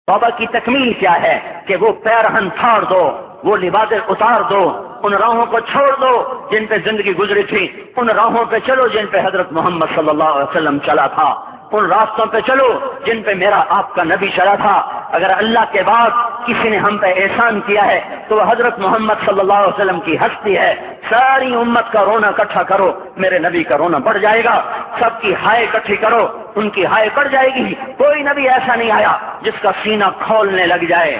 توبہ کی تکمیل کیا ہے کہ وہ پیرہن پھاڑ دو، وہ لباسیں اتار دو، ان راہوں کو چھوڑ دو جن پہ زندگی گزری تھی، ان راہوں پہ چلو جن پہ حضرت محمد صلی اللہ علیہ وسلم چلا تھا، ان راستوں پہ چلو جن پہ میرا آپ کا نبی چلا تھا۔ اگر اللہ کے بعد کسی نے ہم پہ احسان کیا ہے تو وہ حضرت محمد صلی اللہ علیہ وسلم کی ہستی ہے۔ ساری امت کا رونا اکٹھا کرو، میرے نبی کا رونا بڑھ جائے گا۔ سب کی ہائے اکٹھی کرو، ان کی ہائے بڑھ جائے گی۔ کوئی نبی ایسا نہیں آیا جس کا سینہ کھولنے لگ جائے۔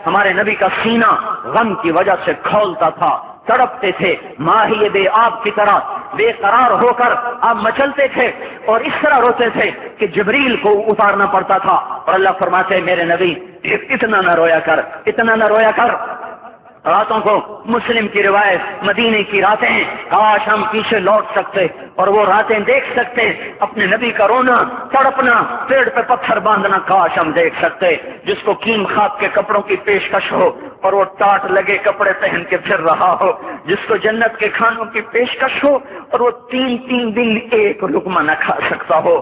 ہمارے نبی کا سینہ غم کی وجہ سے کھولتا تھا، تڑپتے تھے، ماہی بے آب کی طرح بے قرار ہو کر آپ مچلتے تھے اور اس طرح روتے تھے کہ جبریل کو اتارنا پڑتا تھا۔ اور اللہ فرماتے میرے نبی اتنا نہ رویا کر۔ راتوں کو مسلم کی روایت، مدینے کی راتیں، کاش ہم پیچھے لوٹ سکتے اور وہ راتیں دیکھ سکتے، اپنے نبی کا رونا، تڑپنا، پیڑ پہ پتھر باندھنا کاش ہم دیکھ سکتے۔ جس کو کیم خواب کے کپڑوں کی پیشکش ہو اور وہ ٹاٹ لگے کپڑے پہن کے پھر رہا ہو، جس کو جنت کے کھانوں کی پیشکش ہو اور وہ تین دن ایک لقمہ نہ کھا سکتا ہو۔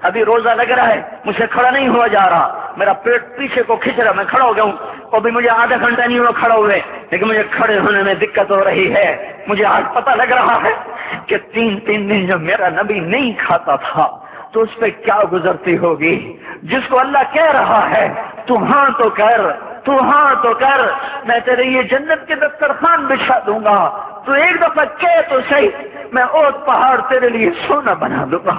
ابھی روزہ لگ رہا ہے، مجھے کھڑا نہیں ہوا جا رہا، میرا پیٹ پیچھے کو کھینچ رہا، میں کھڑا ہو گیا ہوں، اور بھی مجھے آدھا گھنٹہ نہیں ہوا کھڑا ہوئے، لیکن مجھے کھڑے ہونے میں دقت ہو رہی ہے۔ مجھے آج پتہ لگ رہا ہے کہ تین دن جو میرا نبی نہیں کھاتا تھا تو اس پہ کیا گزرتی ہوگی۔ جس کو اللہ کہہ رہا ہے تو ہاں تو کر، میں تیرے یہ جنت کے دسترخوان بچھا دوں گا، تو ایک دفعہ کہہ تو صحیح، میں اوت پہاڑ تیرے لیے سونا بنا دوں گا۔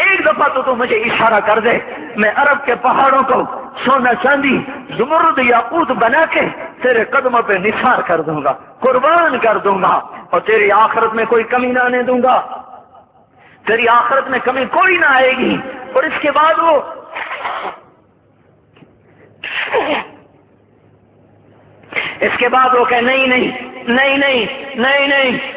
ایک دفعہ تو مجھے اشارہ کر دے، میں عرب کے پہاڑوں کو سونا چاندی زمرد یاقوت بنا کے تیرے قدموں پہ نثار کر دوں گا، قربان کر دوں گا، اور تیری آخرت میں کوئی کمی نہ آنے دوں گا، تیری آخرت میں کمی کوئی نہ آئے گی۔ اور اس کے بعد وہ کہ نہیں،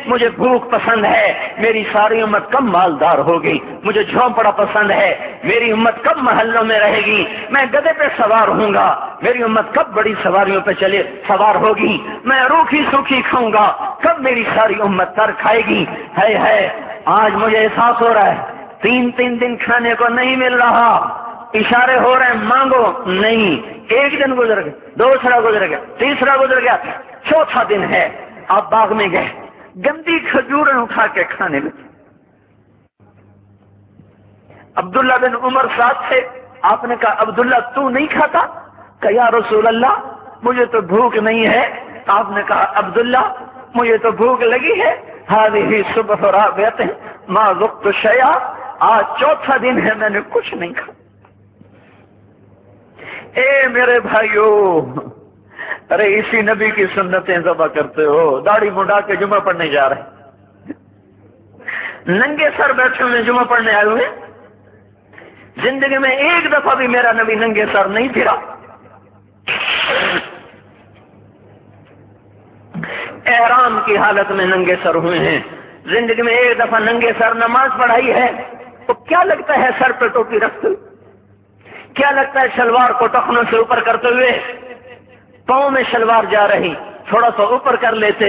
مجھے بھوک پسند ہے، میری ساری امت کم مالدار ہوگی، مجھے جھونپڑا پسند ہے، میری امت کب محلوں میں رہے گی، میں گدھے پہ سوار ہوں گا، میری امت کب بڑی سواریوں پہ سوار ہوگی، میں روکھی سوکھی کھاؤں گا، کب میری ساری امت تر کھائے گی۔ ہے آج مجھے احساس ہو رہا ہے، تین دن کھانے کو نہیں مل رہا، اشارے ہو رہے ہیں مانگو، نہیں۔ ایک دن گزر گیا، دوسرا گزر گیا، تیسرا گزر گیا، چوتھا دن ہے، آپ باغ میں گئے، گندی کھجوریں اٹھا کے کھانے لگے۔ عبداللہ بن عمر ساتھ تھے، آپ نے کہا عبداللہ تو نہیں کھاتا؟ کہ یا رسول اللہ مجھے تو بھوک نہیں ہے۔ آپ نے کہا عبداللہ مجھے تو بھوک لگی ہے، ہذہ صبح رابعۃ ما ذقت شیئا، آج چوتھا دن ہے میں نے کچھ نہیں کھا۔ اے میرے بھائیو، ارے اسی نبی کی سنتیں ذبح کرتے ہو، داڑھی مڈا کے جمعہ پڑھنے جا رہے، ننگے سر بیٹھے ہوئے جمعہ پڑھنے آئے ہوئے، زندگی میں ایک دفعہ بھی میرا نبی ننگے سر نہیں پھرا، احرام کی حالت میں ننگے سر ہوئے ہیں، زندگی میں ایک دفعہ ننگے سر نماز پڑھائی ہے، تو کیا لگتا ہے سر پہ ٹوپی رکھتے ہوئے؟ کیا لگتا ہے شلوار کو ٹخنوں سے اوپر کرتے ہوئے؟ پاؤں میں شلوار جا رہی، تھوڑا سا اوپر کر لیتے،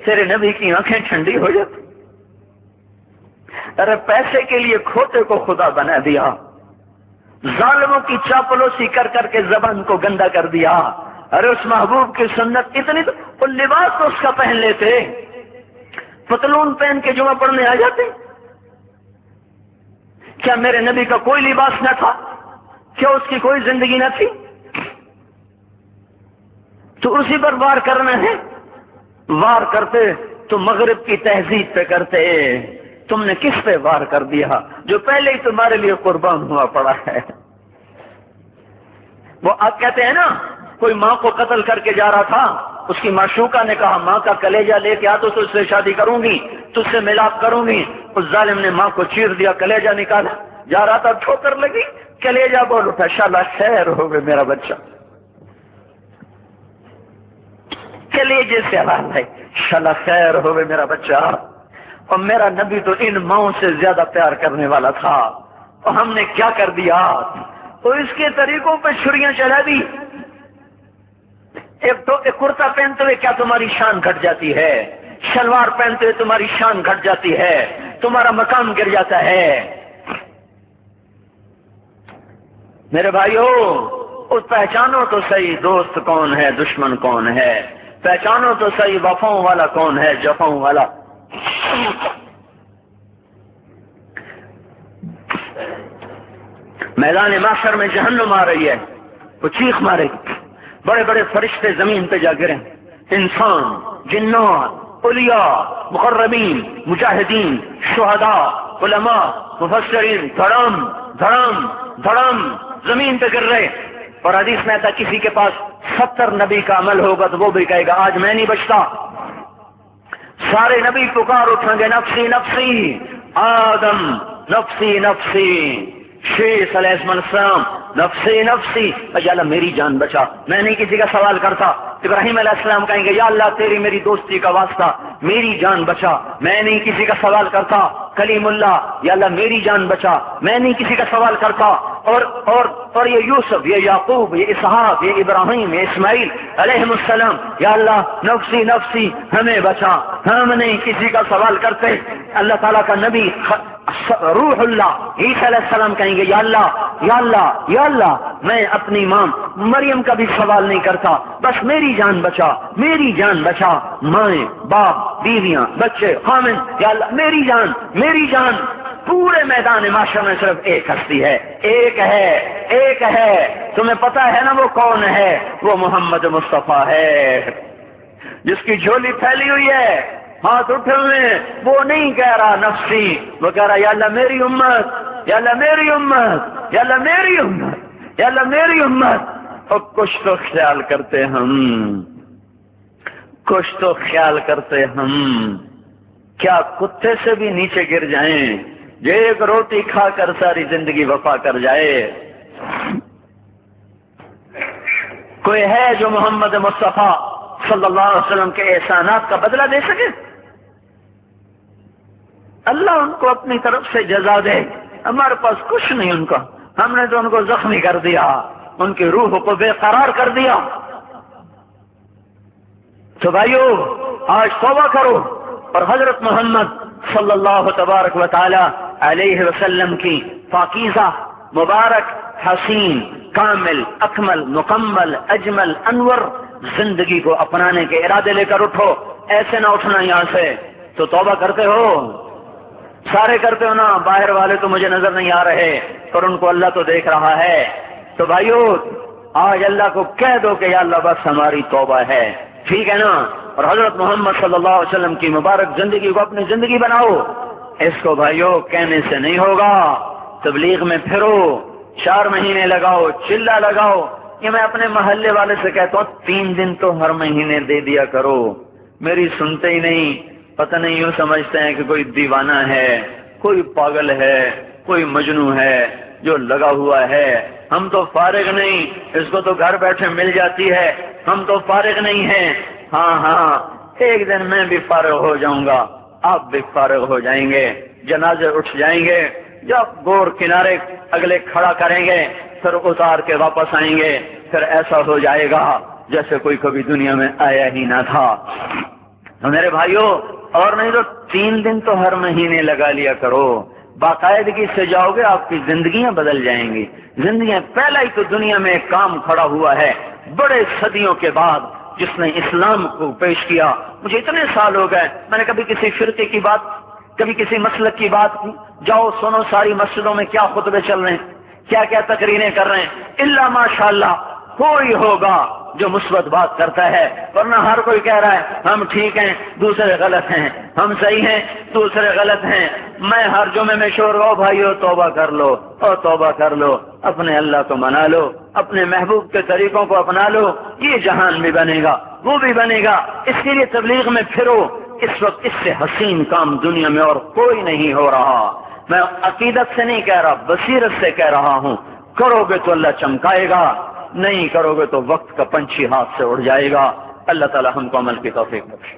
تیرے نبی کی آنکھیں ٹھنڈی ہو جاتی۔ ارے پیسے کے لیے کھوتے کو خدا بنا دیا، ظالموں کی چاپلوسی کر کر کے زبان کو گندا کر دیا۔ ارے اس محبوب کی سنت اتنی، تو وہ لباس تو اس کا پہن لیتے، پتلون پہن کے جمعہ پڑھنے آ جاتے۔ کیا میرے نبی کا کوئی لباس نہ تھا؟ کیا اس کی کوئی زندگی نہ تھی؟ تو اسی پر وار کرنا ہے، وار کرتے تو مغرب کی تہذیب پہ کرتے، تم نے کس پہ وار کر دیا جو پہلے ہی تمہارے لیے قربان ہوا پڑا ہے؟ وہ آپ کہتے ہیں نا، کوئی ماں کو قتل کر کے جا رہا تھا، اس کی معشوقہ نے کہا ماں کا کلیجہ لے کے آ تو اس سے شادی کروں گی، تجھ سے ملاپ کروں گی۔ اس ظالم نے ماں کو چیر دیا، کلیجہ نکالا، جا رہا تھا ٹھوکر لگی، کلیجہ بول اٹھا، شالا خیر ہو گئے میرا بچہ، کلیجے سے آواز ہے، شالا خیر ہو گئے میرا بچہ۔ اور میرا نبی تو ان ماؤں سے زیادہ پیار کرنے والا تھا، اور ہم نے کیا کر دیا؟ تو اس کے طریقوں پہ چھریاں چلا دی۔ ایک کرتا پہنتے ہوئے کیا تمہاری شان گھٹ جاتی ہے؟ شلوار پہنتے ہوئے تمہاری شان گھٹ جاتی ہے، تمہارا مقام گر جاتا ہے۔ میرے بھائیو، اس پہچانو تو صحیح دوست کون ہے دشمن کون ہے، پہچانو تو صحیح وفاؤں والا کون ہے جفاؤں والا۔ میدان محشر میں جہنم آ رہی ہے، وہ چیخ مارے گی، بڑے بڑے فرشتے زمین پہ جا گریں، انسان، جنات، اولیاء، مقربین، مجاہدین، شہداء، علماء، مفسرین، دھڑم دھڑم دھڑم زمین پہ گر رہے۔ اور حدیث میں آتا کسی کے پاس 70 نبی کا عمل ہوگا تو وہ بھی کہے گا آج میں نہیں بچتا۔ سارے نبی پکار اٹھیں گے نفسی نفسی، آدم نفسی نفسی، شیخ علیہ السلام نفسی نفسی، یا اللہ میری جان بچا، میں نہیں کسی کا سوال کرتا۔ ابراہیم علیہ السلام کہیں گے یا اللہ تیری میری دوستی کا واسطہ میری جان بچا، میں نہیں کسی کا سوال کرتا۔ کلیم اللہ، یا اللہ میری جان بچا، میں نہیں کسی کا سوال کرتا۔ اور یہ یوسف، یہ یعقوب، یہ اسحاق، یہ ابراہیم، یہ اسماعیل علیہ السلام، یا اللہ نفسی نفسی ہمیں بچا، ہم نہیں کسی کا سوال کرتے۔ اللہ تعالیٰ کا نبی روح اللہ عیسیٰ علیہ السلام کہیں گے یا اللہ یا اللہ یا اللہ میں اپنی ماں مریم کا بھی سوال نہیں کرتا، بس میری جان بچا، میری جان بچا، مائیں باپ بیویاں بچے خامن، یا اللہ میری جان میری جان۔ پورے میدان معاشر میں صرف ایک ہستی ہے، ایک ہے ایک ہے، تمہیں پتا ہے نا وہ کون ہے؟ وہ محمد مصطفیٰ ہے، جس کی جھولی پھیلی ہوئی ہے، ہاتھ اٹھے ہوئے، وہ نہیں کہہ رہا نفسی، وہ کہہ رہا یا اللہ میری امت، یا اللہ میری امت، یا اللہ میری امت، یا اللہ میری امت۔ اور کچھ تو خیال کرتے ہم، کچھ تو خیال کرتے ہم، کیا کتے سے بھی نیچے گر جائیں جو ایک روٹی کھا کر ساری زندگی وفا کر جائے؟ کوئی ہے جو محمد مصطفیٰ صلی اللہ علیہ وسلم کے احسانات کا بدلہ دے سکے؟ اللہ ان کو اپنی طرف سے جزا دے، ہمارے پاس کچھ نہیں ان کا، ہم نے تو ان کو زخمی کر دیا، ان کی روح کو بے قرار کر دیا۔ تو بھائیو آج توبہ کرو اور حضرت محمد صلی اللہ تبارک و تعالی علیہ وسلم کی پاکیزہ مبارک حسین کامل اکمل مکمل اجمل انور زندگی کو اپنانے کے ارادے لے کر اٹھو۔ ایسے نہ اٹھنا یہاں سے، تو توبہ کرتے ہو، سارے کرتے ہو نا، باہر والے تو مجھے نظر نہیں آ رہے پر ان کو اللہ تو دیکھ رہا ہے۔ تو بھائیو آج اللہ کو کہہ دو کہ یا اللہ بس ہماری توبہ ہے، ٹھیک ہے نا؟ اور حضرت محمد صلی اللہ علیہ وسلم کی مبارک زندگی کو اپنی زندگی بناؤ۔ اس کو بھائیو کہنے سے نہیں ہوگا، تبلیغ میں پھرو، 4 مہینے لگاؤ، چلہ لگاؤ۔ یہ میں اپنے محلے والے سے کہتا ہوں 3 دن تو ہر مہینے دے دیا کرو، میری سنتے ہی نہیں، پتہ نہیں یوں سمجھتے ہیں کہ کوئی دیوانہ ہے، کوئی پاگل ہے، کوئی مجنوں ہے جو لگا ہوا ہے۔ ہم تو فارغ نہیں، اس کو تو گھر بیٹھے مل جاتی ہے، ہم تو فارغ نہیں ہیں۔ ہاں ہاں ایک دن میں بھی فارغ ہو جاؤں گا، آپ بھی فارغ ہو جائیں گے، جنازے اٹھ جائیں گے، جب گور کنارے اگلے کھڑا کریں گے پھر اتار کے واپس آئیں گے، پھر ایسا ہو جائے گا جیسے کوئی کبھی دنیا میں آیا ہی نہ تھا۔ تو میرے بھائیوں اور نہیں تو 3 دن تو ہر مہینے لگا لیا کرو، باقاعدگی سے جاؤ گے آپ کی زندگیاں بدل جائیں گی، زندگیاں۔ پہلا ہی تو دنیا میں ایک کام کھڑا ہوا ہے بڑے صدیوں کے بعد جس نے اسلام کو پیش کیا۔ مجھے اتنے سال ہو گئے میں نے کبھی کسی فرقے کی بات، کبھی کسی مسلک کی بات کی، جاؤ سنو ساری مسجدوں میں کیا خطبے چل رہے ہیں، کیا کیا تقریریں کر رہے ہیں، الا ماشاءاللہ کوئی ہوگا جو مثبت بات کرتا ہے، ورنہ ہر کوئی کہہ رہا ہے ہم ٹھیک ہیں دوسرے غلط ہیں، ہم صحیح ہیں دوسرے غلط ہیں۔ میں ہر جمعے میں شور گاؤ بھائیو توبہ کر لو، اور توبہ کر لو، اپنے اللہ کو منا لو، اپنے محبوب کے طریقوں کو اپنا لو، یہ جہان بھی بنے گا وہ بھی بنے گا۔ اس کے لیے تبلیغ میں پھرو، اس وقت اس سے حسین کام دنیا میں اور کوئی نہیں ہو رہا۔ میں عقیدت سے نہیں کہہ رہا، بصیرت سے کہہ رہا ہوں، کرو گے تو اللہ چمکائے گا، نہیں کرو گے تو وقت کا پنچھی ہاتھ سے اڑ جائے گا۔ اللہ تعالی ہم کو عمل کی توفیق بخشے۔